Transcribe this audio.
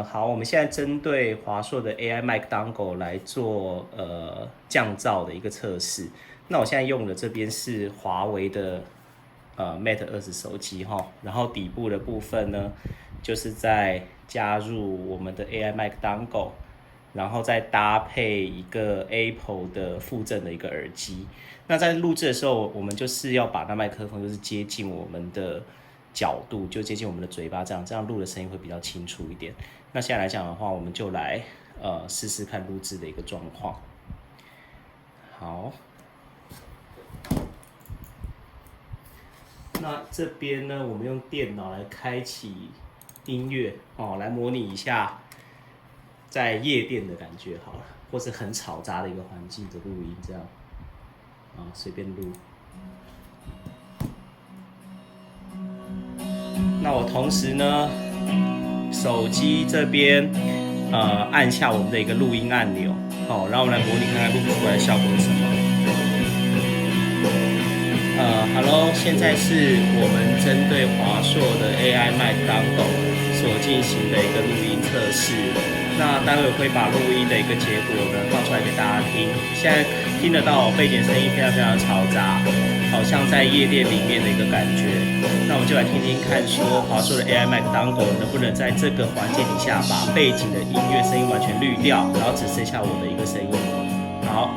好，我们现在针对华硕的 AI Mic Dongle 来做降噪的一个测试。那我现在用的这边是华为的Mate 20手机哈，然后底部的部分呢，就是在加入我们的 AI Mic Dongle，然后再搭配一个 Apple 的附赠的一个耳机。那在录制的时候，我们就是要把那麦克风就是接近我们的角度，就接近我们的嘴巴，这样录的声音会比较清楚一点。那现在来讲的话，我们就来试试看录制的一个状况。好，那这边呢，我们用电脑来开启音乐哦，来模拟一下在夜店的感觉好了，或是很吵杂的一个环境的录音，这样啊，随便录。那我同时呢，手机这边按下我们的一个录音按钮，好，然后我们来模拟看看录出来的效果是什么。Hello， 现在是我们针对华硕的 AI Mic Dongle 所进行的一个录音测试。那待会会把录音的一个结果呢放出来给大家听。现在听得到背景声音非常非常嘈杂，好像在夜店里面的一个感觉。那我们就来听听看，说华硕的 AI Mic Dongle 能不能在这个环境底下把背景的音乐声音完全滤掉，然后只剩下我的一个声音。好。